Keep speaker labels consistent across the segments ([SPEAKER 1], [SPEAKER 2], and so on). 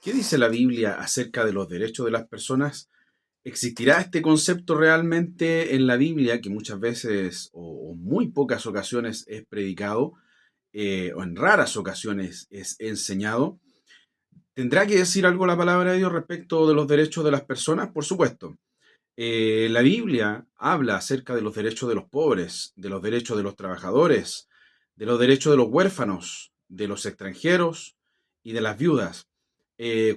[SPEAKER 1] ¿Qué dice la Biblia acerca de los derechos de las personas? ¿Existirá este concepto realmente en la Biblia, que muchas veces o muy pocas ocasiones es predicado, o en raras ocasiones es enseñado? ¿Tendrá que decir algo la palabra de Dios respecto de los derechos de las personas? Por supuesto. La Biblia habla acerca de los derechos de los pobres, de los derechos de los trabajadores, de los derechos de los huérfanos, de los extranjeros y de las viudas.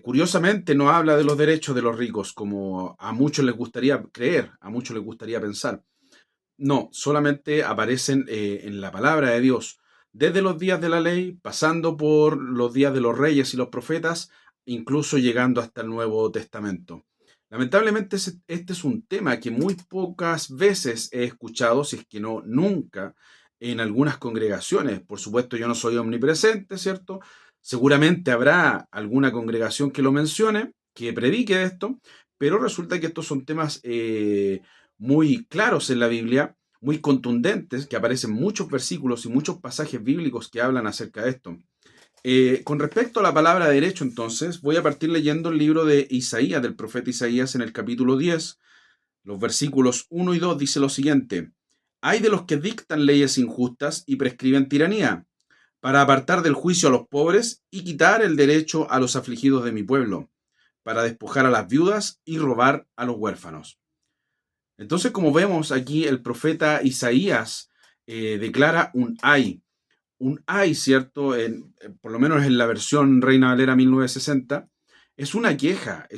[SPEAKER 1] Curiosamente no habla de los derechos de los ricos, como a muchos les gustaría creer, a muchos les gustaría pensar. No, solamente aparecen en la palabra de Dios, desde los días de la ley, pasando por los días de los reyes y los profetas, incluso llegando hasta el Nuevo Testamento. Lamentablemente este es un tema que muy pocas veces he escuchado, si es que no nunca, en algunas congregaciones. Por supuesto, yo no soy omnipresente, ¿cierto? Seguramente habrá alguna congregación que lo mencione, que predique de esto, pero resulta que estos son temas muy claros en la Biblia, muy contundentes, que aparecen muchos versículos y muchos pasajes bíblicos que hablan acerca de esto. Con respecto a la palabra derecho, entonces, voy a partir leyendo el libro de Isaías, del profeta Isaías, en el capítulo 10, los versículos 1 y 2, dice lo siguiente: Hay de los que dictan leyes injustas y prescriben tiranía, para apartar del juicio a los pobres y quitar el derecho a los afligidos de mi pueblo, para despojar a las viudas y robar a los huérfanos. Entonces, como vemos aquí, el profeta Isaías declara un ay, ¿cierto? Por lo menos en la versión Reina Valera 1960, es una queja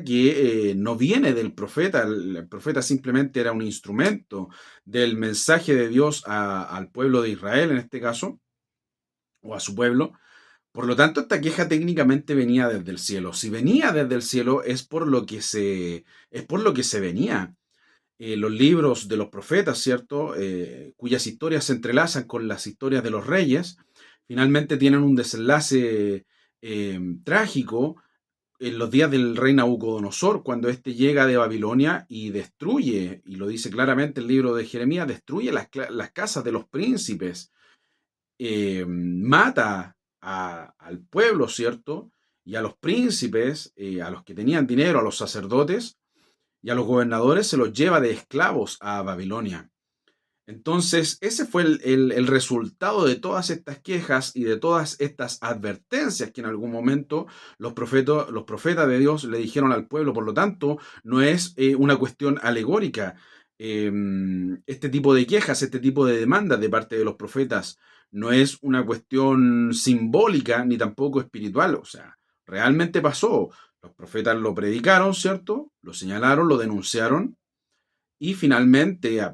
[SPEAKER 1] que no viene del profeta. El profeta simplemente era un instrumento del mensaje de Dios al pueblo de Israel, en este caso, o a su pueblo. Por lo tanto, esta queja técnicamente venía desde el cielo. Si venía desde el cielo es por lo que se venía. Los libros de los profetas, ¿cierto? Cuyas historias se entrelazan con las historias de los reyes, finalmente tienen un desenlace trágico en los días del rey Nabucodonosor, cuando éste llega de Babilonia y destruye, y lo dice claramente el libro de Jeremías, destruye las casas de los príncipes, mata al pueblo, ¿cierto? Y a los príncipes, a los que tenían dinero, a los sacerdotes, y a los gobernadores se los lleva de esclavos a Babilonia. Entonces, ese fue el resultado de todas estas quejas y de todas estas advertencias que en algún momento los profetas de Dios le dijeron al pueblo. Por lo tanto, no es una cuestión alegórica. Este tipo de quejas, este tipo de demandas de parte de los profetas no es una cuestión simbólica ni tampoco espiritual. O sea, realmente pasó. Los profetas lo predicaron, ¿cierto? Lo señalaron, lo denunciaron y finalmente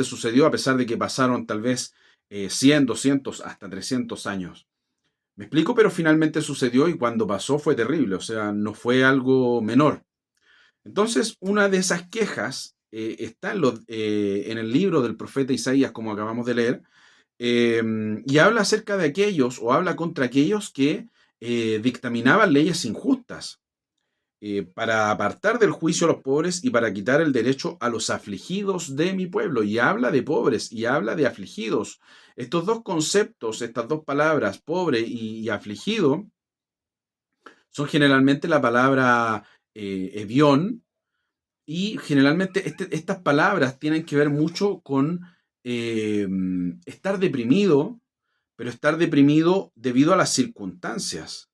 [SPEAKER 1] sucedió a pesar de que pasaron tal vez 100, 200, hasta 300 años. Me explico, pero finalmente sucedió y cuando pasó fue terrible, o sea, no fue algo menor. Entonces, una de esas quejas está en el libro del profeta Isaías, como acabamos de leer, eh, y habla acerca de aquellos, o habla contra aquellos que dictaminaban leyes injustas para apartar del juicio a los pobres y para quitar el derecho a los afligidos de mi pueblo. Y habla de pobres y habla de afligidos. Estos dos conceptos, estas dos palabras, pobre y afligido, son generalmente la palabra evión, y generalmente estas palabras tienen que ver mucho con eh, estar deprimido, pero estar deprimido debido a las circunstancias.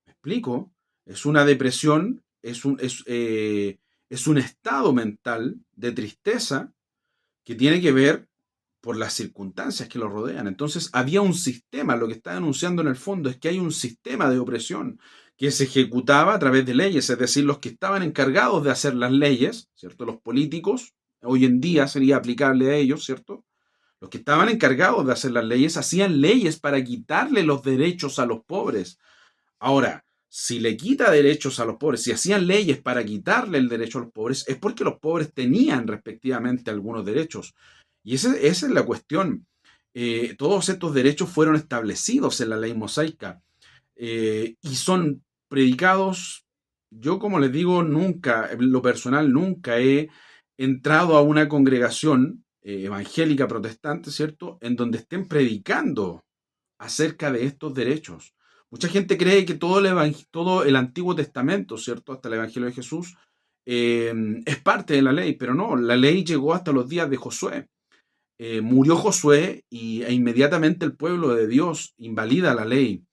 [SPEAKER 1] ¿Me explico? Es una depresión, es un estado mental de tristeza que tiene que ver por las circunstancias que lo rodean. Entonces había un sistema, lo que está denunciando en el fondo es que hay un sistema de opresión que se ejecutaba a través de leyes, es decir, los que estaban encargados de hacer las leyes, ¿cierto? Los políticos, hoy en día sería aplicable a ellos, ¿cierto? Los que estaban encargados de hacer las leyes hacían leyes para quitarle los derechos a los pobres. Ahora, si le quita derechos a los pobres, si hacían leyes para quitarle el derecho a los pobres, es porque los pobres tenían respectivamente algunos derechos. Y esa es la cuestión. Todos estos derechos fueron establecidos en la ley mosaica y son predicados. Yo, como les digo, nunca, en lo personal, nunca he entrado a una congregación evangélica protestante, ¿cierto?, en donde estén predicando acerca de estos derechos. Mucha gente cree que todo el Antiguo Testamento, ¿cierto? Hasta el Evangelio de Jesús, es parte de la ley, pero no, la ley llegó hasta los días de Josué. Murió Josué e inmediatamente el pueblo de Dios invalida la ley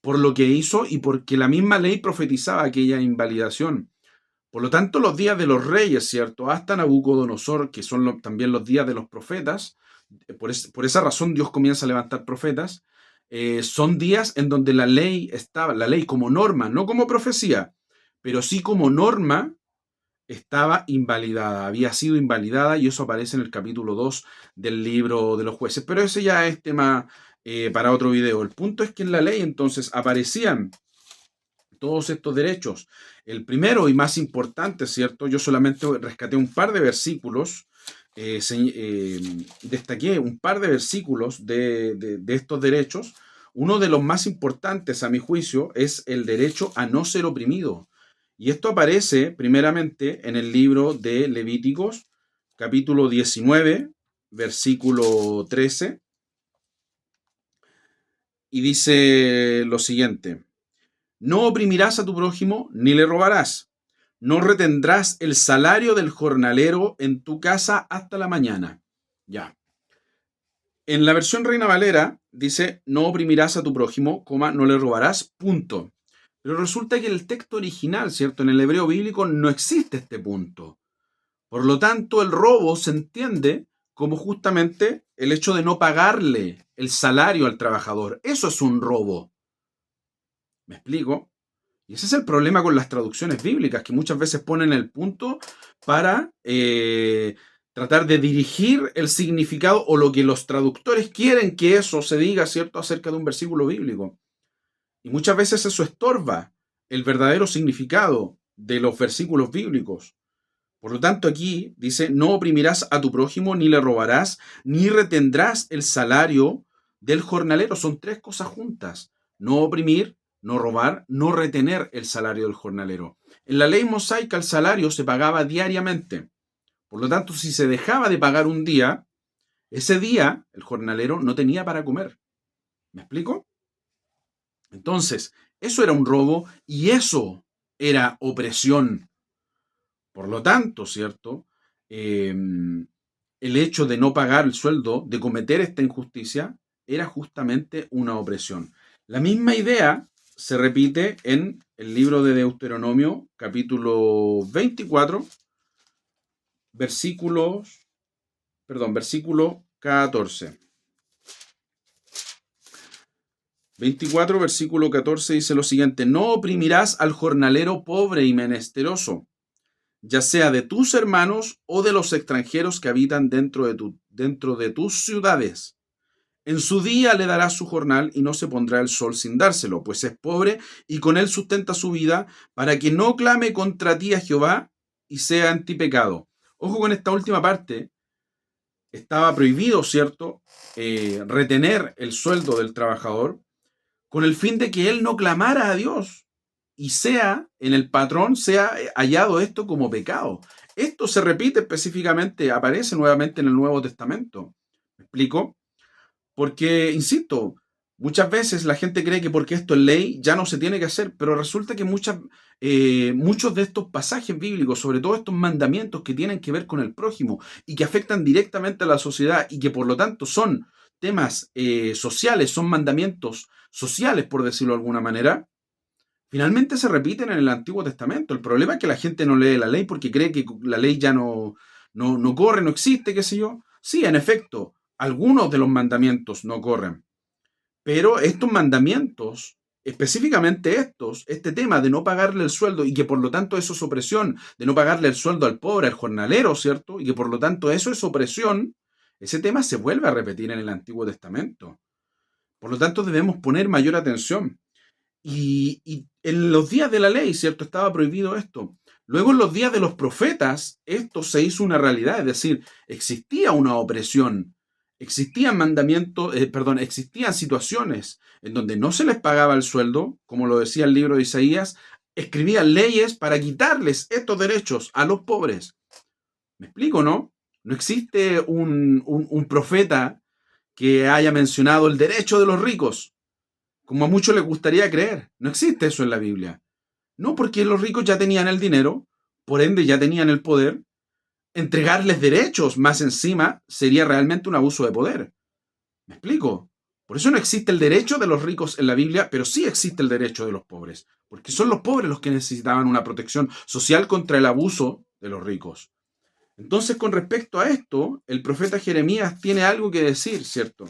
[SPEAKER 1] por lo que hizo y porque la misma ley profetizaba aquella invalidación. Por lo tanto, los días de los reyes, ¿cierto? Hasta Nabucodonosor, que son también los días de los profetas, por esa razón Dios comienza a levantar profetas, son días en donde la ley estaba, la ley como norma, no como profecía, pero sí como norma, estaba invalidada, había sido invalidada, y eso aparece en el capítulo 2 del libro de los jueces. Pero ese ya es tema para otro video. El punto es que en la ley entonces aparecían todos estos derechos. El primero y más importante, ¿cierto? Yo solamente rescaté un par de versículos, destaqué un par de versículos de estos derechos. Uno de los más importantes, a mi juicio, es el derecho a no ser oprimido. Y esto aparece primeramente en el libro de Levíticos, capítulo 19, versículo 13, y dice lo siguiente: no oprimirás a tu prójimo ni le robarás. No retendrás el salario del jornalero en tu casa hasta la mañana. Ya. En la versión Reina Valera dice: no oprimirás a tu prójimo, coma, no le robarás, punto. Pero resulta que en el texto original, ¿cierto? En el hebreo bíblico no existe este punto. Por lo tanto, el robo se entiende como justamente el hecho de no pagarle el salario al trabajador. Eso es un robo. ¿Me explico? Y ese es el problema con las traducciones bíblicas, que muchas veces ponen el punto para tratar de dirigir el significado o lo que los traductores quieren que eso se diga, ¿cierto?, acerca de un versículo bíblico. Y muchas veces eso estorba el verdadero significado de los versículos bíblicos. Por lo tanto, aquí dice: no oprimirás a tu prójimo, ni le robarás, ni retendrás el salario del jornalero. Son tres cosas juntas: no oprimir, no robar, no retener el salario del jornalero. En la ley mosaica el salario se pagaba diariamente. Por lo tanto, si se dejaba de pagar un día, ese día el jornalero no tenía para comer. ¿Me explico? Entonces, eso era un robo y eso era opresión. Por lo tanto, ¿cierto? El hecho de no pagar el sueldo, de cometer esta injusticia, era justamente una opresión. La misma idea se repite en el libro de Deuteronomio, capítulo 24, versículo 14. 24, versículo 14 dice lo siguiente: no oprimirás al jornalero pobre y menesteroso, ya sea de tus hermanos o de los extranjeros que habitan dentro de tus ciudades. En su día le darás su jornal y no se pondrá el sol sin dárselo, pues es pobre y con él sustenta su vida, para que no clame contra ti a Jehová y sea en ti pecado. Ojo con esta última parte. Estaba prohibido, ¿cierto?, retener el sueldo del trabajador con el fin de que él no clamara a Dios y sea en el patrón, sea hallado esto como pecado. Esto se repite específicamente, aparece nuevamente en el Nuevo Testamento. ¿Me explico? Porque, insisto, muchas veces la gente cree que porque esto es ley ya no se tiene que hacer, pero resulta que muchos de estos pasajes bíblicos, sobre todo estos mandamientos que tienen que ver con el prójimo y que afectan directamente a la sociedad y que por lo tanto son temas sociales, son mandamientos sociales, por decirlo de alguna manera, finalmente se repiten en el Antiguo Testamento. El problema es que la gente no lee la ley porque cree que la ley ya no corre, no existe, qué sé yo. Sí, en efecto, algunos de los mandamientos no corren, pero estos mandamientos, específicamente este tema de no pagarle el sueldo y que por lo tanto eso es opresión, de no pagarle el sueldo al pobre, al jornalero, ¿cierto? Y que por lo tanto eso es opresión, ese tema se vuelve a repetir en el Antiguo Testamento. Por lo tanto debemos poner mayor atención. Y en los días de la ley, ¿cierto?, estaba prohibido esto. Luego en los días de los profetas, esto se hizo una realidad, es decir, existía una opresión, existían mandamientos, existían situaciones en donde no se les pagaba el sueldo, como lo decía el libro de Isaías, escribían leyes para quitarles estos derechos a los pobres. ¿Me explico, no? No existe un profeta que haya mencionado el derecho de los ricos. como a muchos les gustaría creer. No existe eso en la Biblia. No, porque los ricos ya tenían el dinero, por ende ya tenían el poder. Entregarles derechos más encima sería realmente un abuso de poder. ¿Me explico? Por eso no existe el derecho de los ricos en la Biblia, pero sí existe el derecho de los pobres, porque son los pobres los que necesitaban una protección social contra el abuso de los ricos. Entonces, con respecto a esto, el profeta Jeremías tiene algo que decir, ¿cierto?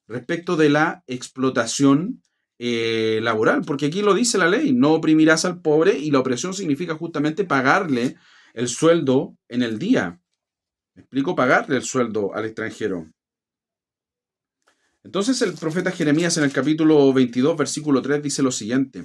[SPEAKER 1] Respecto de la explotación laboral, porque aquí lo dice la ley, no oprimirás al pobre, y la opresión significa justamente pagarle el sueldo en el día. ¿Me explico? Pagarle el sueldo al extranjero. Entonces el profeta Jeremías en el capítulo 22, versículo 3 dice lo siguiente: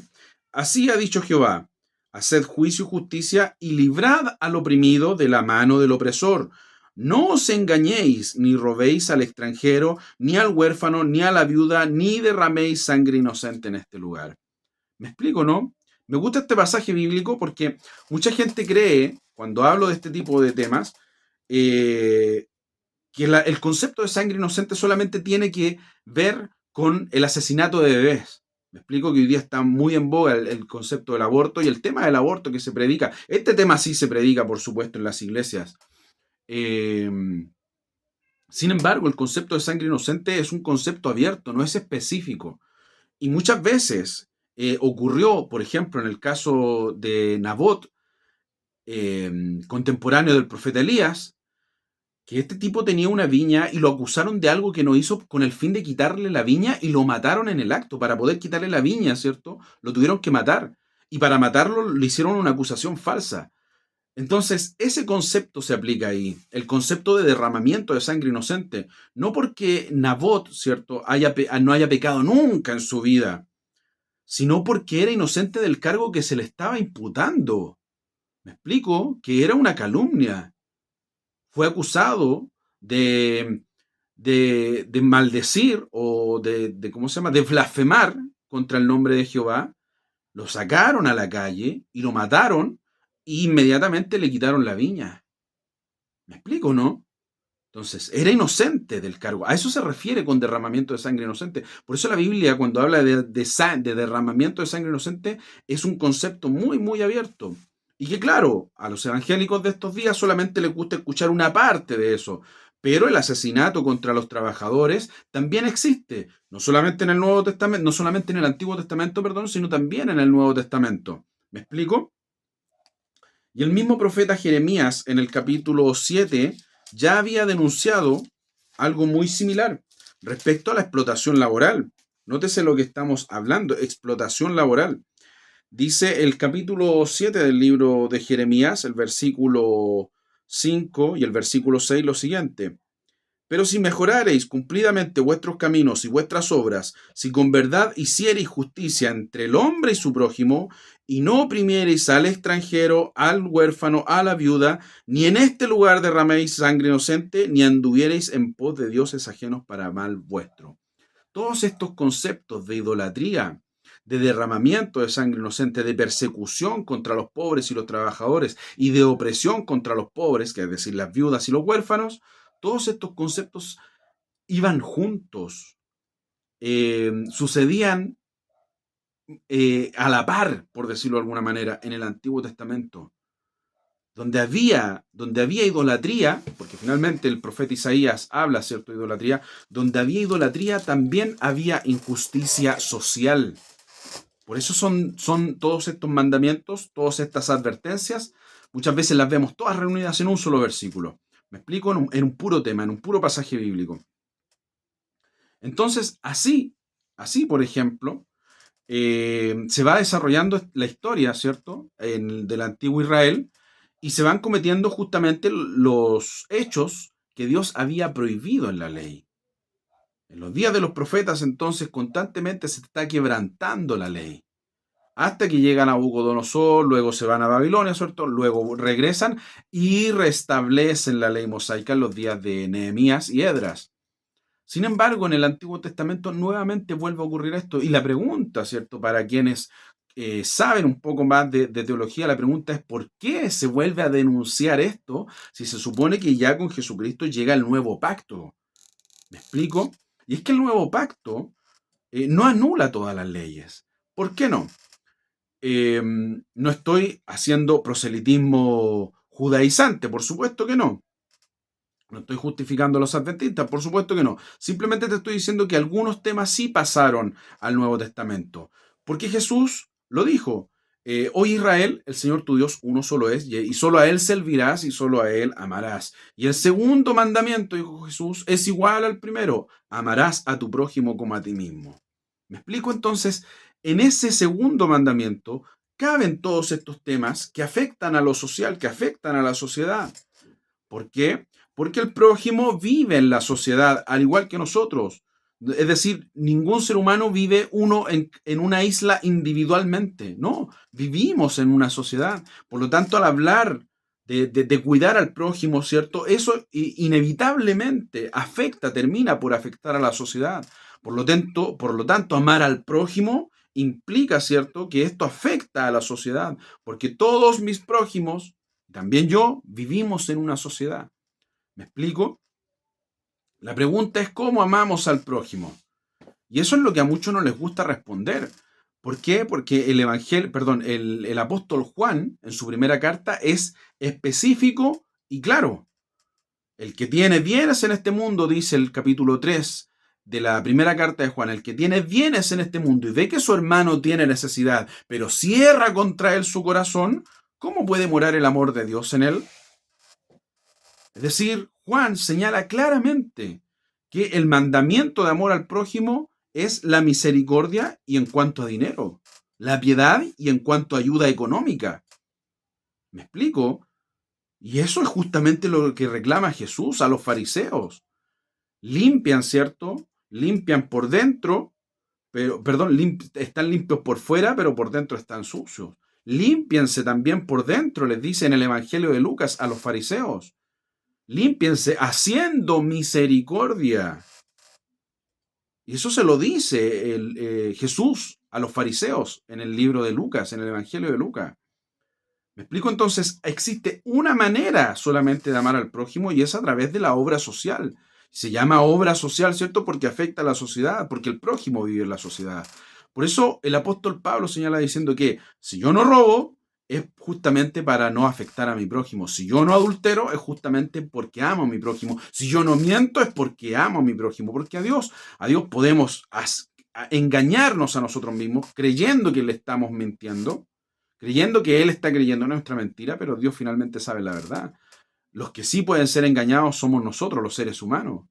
[SPEAKER 1] Así ha dicho Jehová, haced juicio y justicia y librad al oprimido de la mano del opresor. No os engañéis, ni robéis al extranjero, ni al huérfano, ni a la viuda, ni derraméis sangre inocente en este lugar. ¿Me explico, no? Me gusta este pasaje bíblico porque mucha gente cree, cuando hablo de este tipo de temas, eh, que el concepto de sangre inocente solamente tiene que ver con el asesinato de bebés. Me explico que hoy día está muy en boga el concepto del aborto y el tema del aborto que se predica. Este tema sí se predica, por supuesto, en las iglesias. Eh, Sin embargo, el concepto de sangre inocente es un concepto abierto, no es específico. Y muchas veces ocurrió, por ejemplo, en el caso de Nabot, contemporáneo del profeta Elías, que este tipo tenía una viña y lo acusaron de algo que no hizo con el fin de quitarle la viña y lo mataron en el acto. Para poder quitarle la viña, ¿cierto? Lo tuvieron que matar. Y para matarlo le hicieron una acusación falsa. Entonces, ese concepto se aplica ahí, el concepto de derramamiento de sangre inocente. No porque Nabot, ¿cierto?, no haya pecado nunca en su vida, sino porque era inocente del cargo que se le estaba imputando. ¿Me explico? Que era una calumnia. Fue acusado de, de maldecir o ¿cómo se llama?, de blasfemar contra el nombre de Jehová. Lo sacaron a la calle y lo mataron e inmediatamente le quitaron la viña. ¿Me explico, no? Entonces, era inocente del cargo. A eso se refiere con derramamiento de sangre inocente. Por eso la Biblia, cuando habla de derramamiento de sangre inocente, es un concepto muy, muy abierto. Y que claro, a los evangélicos de estos días solamente les gusta escuchar una parte de eso. Pero el asesinato contra los trabajadores también existe. No solamente en el Nuevo Testamento, no solamente en el Antiguo Testamento, perdón, sino también en el Nuevo Testamento. ¿Me explico? Y el mismo profeta Jeremías en el capítulo 7 ya había denunciado algo muy similar respecto a la explotación laboral. Nótese lo que estamos hablando, explotación laboral. Dice el capítulo 7 del libro de Jeremías, el versículo 5 y el versículo 6, lo siguiente: Pero si mejorareis cumplidamente vuestros caminos y vuestras obras, si con verdad hiciereis justicia entre el hombre y su prójimo, y no oprimiereis al extranjero, al huérfano, a la viuda, ni en este lugar derraméis sangre inocente, ni anduviereis en pos de dioses ajenos para mal vuestro. Todos estos conceptos de idolatría, de derramamiento de sangre inocente, de persecución contra los pobres y los trabajadores, y de opresión contra los pobres, que es decir, las viudas y los huérfanos, todos estos conceptos iban juntos, sucedían a la par, por decirlo de alguna manera, en el Antiguo Testamento. Donde había idolatría, porque finalmente el profeta Isaías habla, ¿cierto?, de idolatría, donde había idolatría también había injusticia social. Por eso son todos estos mandamientos, todas estas advertencias, muchas veces las vemos todas reunidas en un solo versículo. Me explico, en un puro tema, en un puro pasaje bíblico. Entonces, así por ejemplo, se va desarrollando la historia, ¿cierto?, del antiguo Israel, y se van cometiendo justamente los hechos que Dios había prohibido en la ley. En los días de los profetas, entonces, constantemente se está quebrantando la ley, hasta que llegan a Nabucodonosor, luego se van a Babilonia, ¿cierto?, luego regresan y restablecen la ley mosaica en los días de Nehemías y Esdras. Sin embargo, en el Antiguo Testamento nuevamente vuelve a ocurrir esto. Y la pregunta, ¿cierto?, para quienes saben un poco más de teología, la pregunta es: ¿por qué se vuelve a denunciar esto si se supone que ya con Jesucristo llega el nuevo pacto? ¿Me explico? Y es que el nuevo pacto no anula todas las leyes. ¿Por qué no? No estoy haciendo proselitismo judaizante, por supuesto que no. No estoy justificando a los adventistas, por supuesto que no. Simplemente te estoy diciendo que algunos temas sí pasaron al Nuevo Testamento. Porque Jesús lo dijo. Hoy Israel, el Señor tu Dios, uno solo es, y solo a Él servirás y solo a Él amarás. Y el segundo mandamiento, dijo Jesús, es igual al primero. Amarás a tu prójimo como a ti mismo. ¿Me explico? Entonces, en ese segundo mandamiento caben todos estos temas que afectan a lo social, que afectan a la sociedad. ¿Por qué? Porque el prójimo vive en la sociedad, al igual que nosotros. Es decir, ningún ser humano vive uno en una isla individualmente. No, vivimos en una sociedad. Por lo tanto, al hablar de cuidar al prójimo, ¿cierto? Eso inevitablemente afecta, termina por afectar a la sociedad. Por lo tanto, amar al prójimo implica, ¿cierto?, que esto afecta a la sociedad, porque todos mis prójimos, también yo, vivimos en una sociedad. ¿Me explico? La pregunta es cómo amamos al prójimo. Y eso es lo que a muchos no les gusta responder. ¿Por qué? Porque el apóstol Juan, en su primera carta, es específico y claro. El que tiene bienes en este mundo, dice el capítulo 3 de la primera carta de Juan, el que tiene bienes en este mundo y ve que su hermano tiene necesidad, pero cierra contra él su corazón, ¿cómo puede morar el amor de Dios en él? Es decir, Juan señala claramente que el mandamiento de amor al prójimo es la misericordia y en cuanto a dinero, la piedad y en cuanto a ayuda económica. ¿Me explico? Y eso es justamente lo que reclama Jesús a los fariseos. Limpian, ¿cierto? Limpian por dentro, están limpios por fuera, pero por dentro están sucios. Límpiense también por dentro, les dice en el Evangelio de Lucas a los fariseos. Límpiense haciendo misericordia. Y eso se lo dice Jesús a los fariseos en el libro de Lucas, en el Evangelio de Lucas. ¿Me explico? Entonces, existe una manera solamente de amar al prójimo y es a través de la obra social. Se llama obra social, ¿cierto? Porque afecta a la sociedad, porque el prójimo vive en la sociedad. Por eso el apóstol Pablo señala diciendo que si yo no robo, es justamente para no afectar a mi prójimo. Si yo no adultero, es justamente porque amo a mi prójimo. Si yo no miento, es porque amo a mi prójimo. Porque a Dios podemos engañarnos a nosotros mismos creyendo que le estamos mintiendo, creyendo que Él está creyendo en nuestra mentira, pero Dios finalmente sabe la verdad. Los que sí pueden ser engañados somos nosotros, los seres humanos.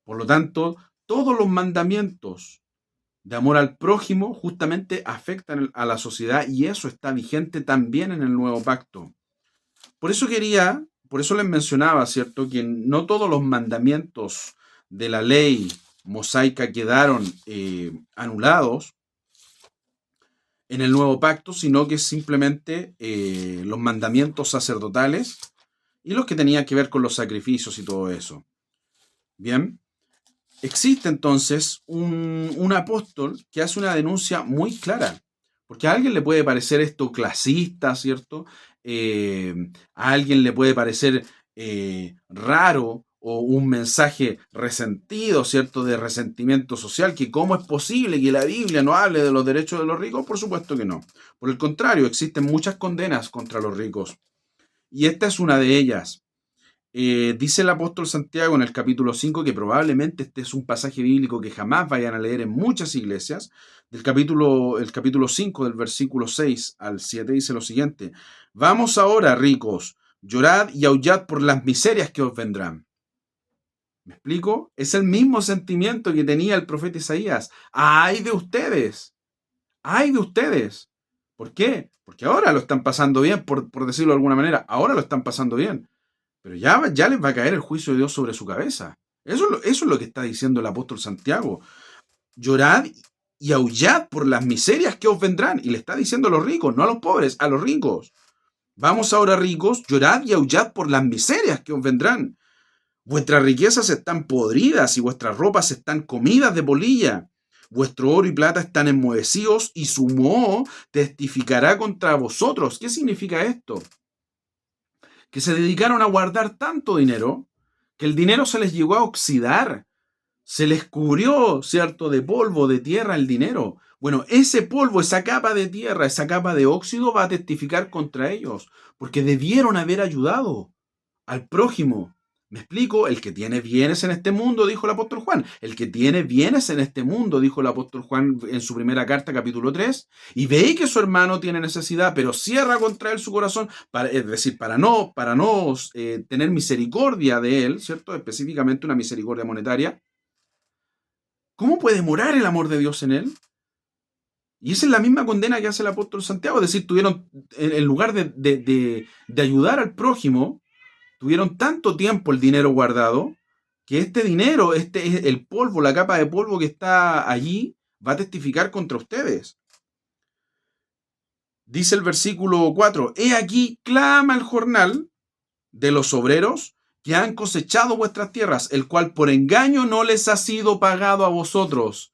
[SPEAKER 1] Por lo tanto, todos los mandamientos de amor al prójimo justamente afectan a la sociedad y eso está vigente también en el nuevo pacto. Por eso les mencionaba, ¿cierto?, que no todos los mandamientos de la ley mosaica quedaron anulados en el nuevo pacto, sino que simplemente los mandamientos sacerdotales y los que tenían que ver con los sacrificios y todo eso. Bien, existe entonces un apóstol que hace una denuncia muy clara, porque a alguien le puede parecer esto clasista, ¿cierto? A alguien le puede parecer raro o un mensaje resentido, ¿cierto? De resentimiento social, que cómo es posible que la Biblia no hable de los derechos de los ricos. Por supuesto que no. Por el contrario, existen muchas condenas contra los ricos. Y esta es una de ellas. Dice el apóstol Santiago en el capítulo 5 que probablemente este es un pasaje bíblico que jamás vayan a leer en muchas iglesias. El capítulo 5 del versículo 6 al 7 dice lo siguiente: Vamos ahora, ricos, llorad y aullad por las miserias que os vendrán. ¿Me explico? Es el mismo sentimiento que tenía el profeta Isaías. ¡Ay de ustedes! ¡Ay de ustedes! ¿Por qué? Porque ahora lo están pasando bien, por decirlo de alguna manera. Ahora lo están pasando bien. Pero ya les va a caer el juicio de Dios sobre su cabeza. Eso es lo que está diciendo el apóstol Santiago. Llorad y aullad por las miserias que os vendrán. Y le está diciendo a los ricos, no a los pobres, a los ricos. Vamos ahora, ricos, llorad y aullad por las miserias que os vendrán. Vuestras riquezas están podridas y vuestras ropas están comidas de polilla. Vuestro oro y plata están enmohecidos y su moho testificará contra vosotros. ¿Qué significa esto? Que se dedicaron a guardar tanto dinero que el dinero se les llegó a oxidar. Se les cubrió, ¿cierto?, de polvo, de tierra el dinero. Bueno, ese polvo, esa capa de tierra, esa capa de óxido va a testificar contra ellos, porque debieron haber ayudado al prójimo. ¿Me explico? El que tiene bienes en este mundo, dijo el apóstol Juan. El que tiene bienes en este mundo, dijo el apóstol Juan en su primera carta, capítulo 3, y ve que su hermano tiene necesidad, pero cierra contra él su corazón, es decir, para no tener misericordia de él, ¿cierto? Específicamente una misericordia monetaria. ¿Cómo puede morar el amor de Dios en él? Y esa es la misma condena que hace el apóstol Santiago. Es decir, tuvieron, en lugar de ayudar al prójimo, tuvieron tanto tiempo el dinero guardado, que este dinero, el polvo, la capa de polvo que está allí, va a testificar contra ustedes. Dice el versículo 4, he aquí clama el jornal de los obreros que han cosechado vuestras tierras, el cual por engaño no les ha sido pagado a vosotros.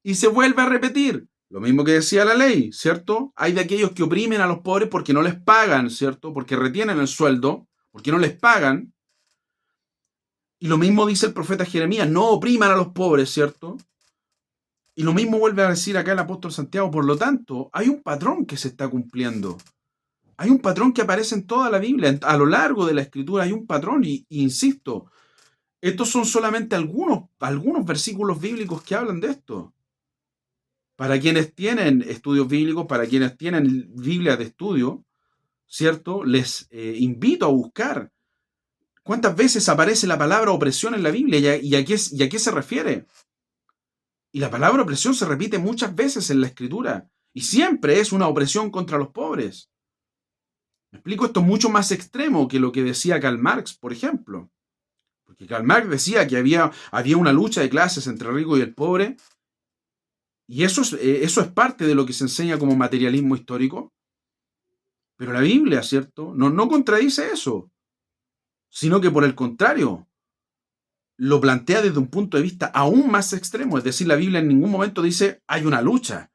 [SPEAKER 1] Y se vuelve a repetir, lo mismo que decía la ley, ¿cierto? Hay de aquellos que oprimen a los pobres porque no les pagan, ¿cierto? Porque retienen el sueldo, porque no les pagan. Y lo mismo dice el profeta Jeremías, no opriman a los pobres, ¿cierto? Y lo mismo vuelve a decir acá el apóstol Santiago. Por lo tanto, hay un patrón que se está cumpliendo. Hay un patrón que aparece en toda la Biblia, a lo largo de la Escritura hay un patrón. Y insisto, estos son solamente algunos versículos bíblicos que hablan de esto. Para quienes tienen estudios bíblicos, para quienes tienen Biblia de estudio, ¿cierto? Les invito a buscar cuántas veces aparece la palabra opresión en la Biblia y a qué se refiere. Y la palabra opresión se repite muchas veces en la Escritura y siempre es una opresión contra los pobres. Me explico, esto es mucho más extremo que lo que decía Karl Marx, por ejemplo. Porque Karl Marx decía que había una lucha de clases entre el rico y el pobre. Y eso es parte de lo que se enseña como materialismo histórico. Pero la Biblia, ¿cierto? No contradice eso, sino que por el contrario, lo plantea desde un punto de vista aún más extremo. Es decir, la Biblia en ningún momento dice hay una lucha.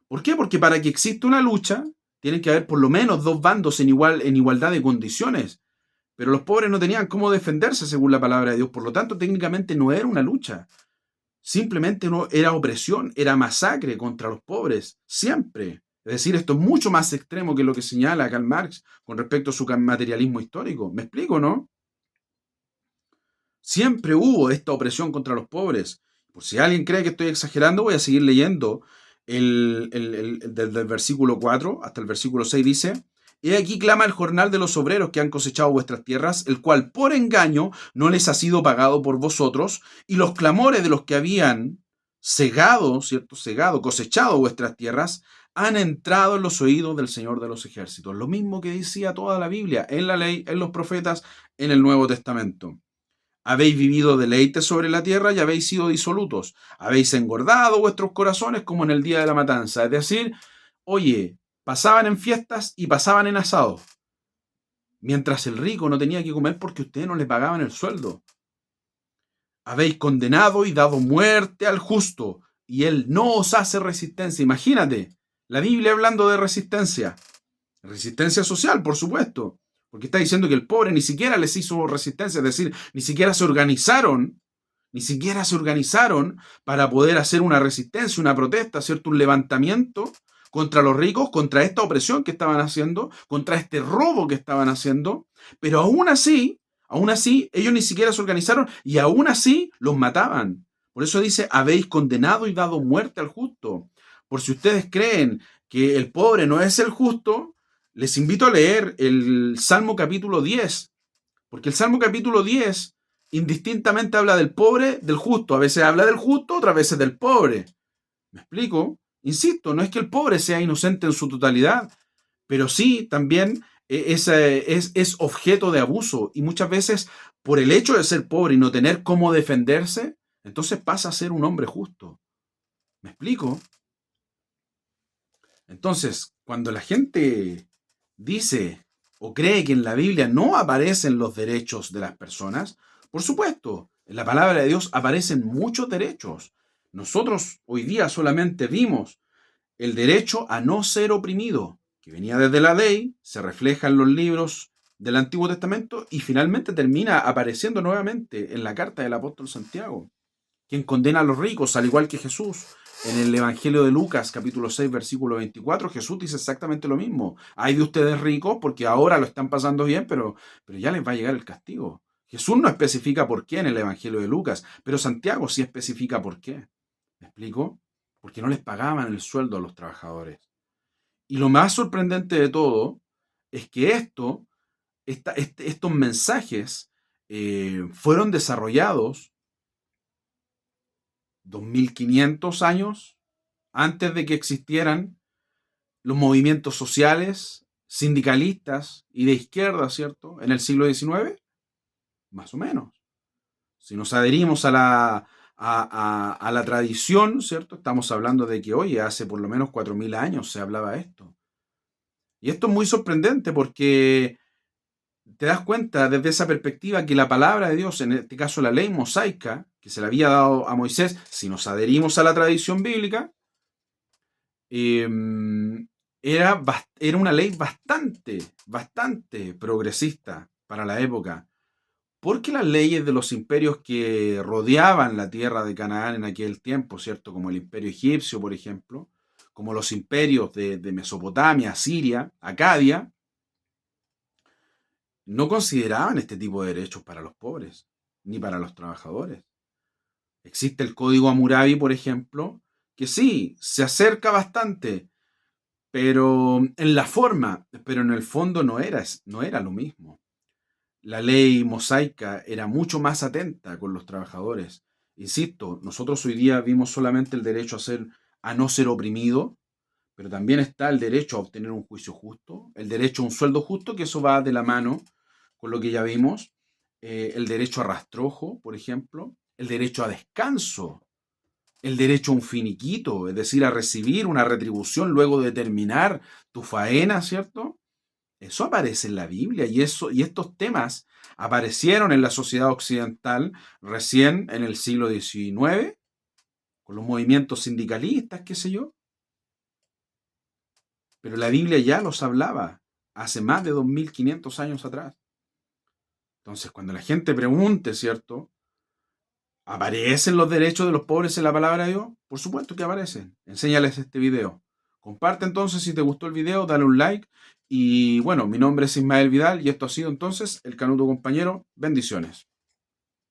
[SPEAKER 1] ¿Por qué? Porque para que exista una lucha, tienen que haber por lo menos dos bandos en igualdad de condiciones. Pero los pobres no tenían cómo defenderse según la palabra de Dios. Por lo tanto, técnicamente no era una lucha. Simplemente no era opresión, era masacre contra los pobres, siempre. Es decir, esto es mucho más extremo que lo que señala Karl Marx con respecto a su materialismo histórico. ¿Me explico, no? Siempre hubo esta opresión contra los pobres. Por si alguien cree que estoy exagerando, voy a seguir leyendo desde el versículo 4 hasta el versículo 6 dice, he aquí clama el jornal de los obreros que han cosechado vuestras tierras, el cual por engaño no les ha sido pagado por vosotros, y los clamores de los que habían cegado, ¿cierto? Cosechado vuestras tierras, han entrado en los oídos del Señor de los ejércitos. Lo mismo que decía toda la Biblia, en la ley, en los profetas, en el Nuevo Testamento. Habéis vivido deleites sobre la tierra y habéis sido disolutos. Habéis engordado vuestros corazones como en el día de la matanza. Es decir, oye, pasaban en fiestas y pasaban en asados. Mientras el rico no tenía que comer porque ustedes no le pagaban el sueldo. Habéis condenado y dado muerte al justo y él no os hace resistencia. Imagínate, la Biblia hablando de resistencia. Resistencia social, por supuesto. Porque está diciendo que el pobre ni siquiera les hizo resistencia, es decir, ni siquiera se organizaron para poder hacer una resistencia, una protesta, ¿cierto? Un levantamiento contra los ricos, contra esta opresión que estaban haciendo, contra este robo que estaban haciendo, pero aún así, ellos ni siquiera se organizaron y aún así los mataban. Por eso dice, habéis condenado y dado muerte al justo. Por si ustedes creen que el pobre no es el justo, les invito a leer el Salmo capítulo 10, porque el Salmo capítulo 10 indistintamente habla del pobre, del justo. A veces habla del justo, otras veces del pobre. ¿Me explico? Insisto, no es que el pobre sea inocente en su totalidad, pero sí también es objeto de abuso. Y muchas veces, por el hecho de ser pobre y no tener cómo defenderse, entonces pasa a ser un hombre justo. ¿Me explico? Entonces, cuando la gente dice o cree que en la Biblia no aparecen los derechos de las personas, por supuesto, en la palabra de Dios aparecen muchos derechos. Nosotros hoy día solamente vimos el derecho a no ser oprimido, que venía desde la ley, se refleja en los libros del Antiguo Testamento y finalmente termina apareciendo nuevamente en la carta del apóstol Santiago. quien condena a los ricos, al igual que Jesús. En el Evangelio de Lucas, capítulo 6, versículo 24, Jesús dice exactamente lo mismo. Hay de ustedes ricos porque ahora lo están pasando bien, pero ya les va a llegar el castigo. Jesús no especifica por qué en el Evangelio de Lucas, pero Santiago sí especifica por qué. ¿Me explico? Porque no les pagaban el sueldo a los trabajadores. Y lo más sorprendente de todo es que estos mensajes fueron desarrollados 2500 años antes de que existieran los movimientos sociales, sindicalistas y de izquierda, ¿cierto? En el siglo XIX, más o menos. Si nos adherimos a la tradición, ¿cierto? Estamos hablando de que, oye, hace por lo menos 4000 años se hablaba esto. Y esto es muy sorprendente porque te das cuenta desde esa perspectiva que la palabra de Dios, en este caso la ley mosaica, que se le había dado a Moisés, si nos adherimos a la tradición bíblica, eh, era una ley bastante progresista para la época. Porque las leyes de los imperios que rodeaban la tierra de Canaán en aquel tiempo, ¿cierto? Como el imperio egipcio, por ejemplo, como los imperios de Mesopotamia, Siria, Acadia, no consideraban este tipo de derechos para los pobres, ni para los trabajadores. Existe el Código Hammurabi, por ejemplo, que sí, se acerca bastante, pero en la forma, pero en el fondo no era lo mismo. La ley mosaica era mucho más atenta con los trabajadores. Insisto, nosotros hoy día vimos solamente el derecho a no ser oprimido, pero también está el derecho a obtener un juicio justo, el derecho a un sueldo justo, que eso va de la mano con lo que ya vimos, el derecho a rastrojo, por ejemplo, el derecho a descanso, el derecho a un finiquito, es decir, a recibir una retribución luego de terminar tu faena, ¿cierto? Eso aparece en la Biblia y estos temas aparecieron en la sociedad occidental recién en el siglo XIX, con los movimientos sindicalistas, qué sé yo. Pero la Biblia ya los hablaba hace más de 2500 años atrás. Entonces, cuando la gente pregunte, ¿cierto? ¿Aparecen los derechos de los pobres en la palabra de Dios? Por supuesto que aparecen. Enséñales este video. Comparte entonces si te gustó el video, dale un like. Y bueno, mi nombre es Ismael Vidal y esto ha sido entonces El Canuto Compañero. Bendiciones.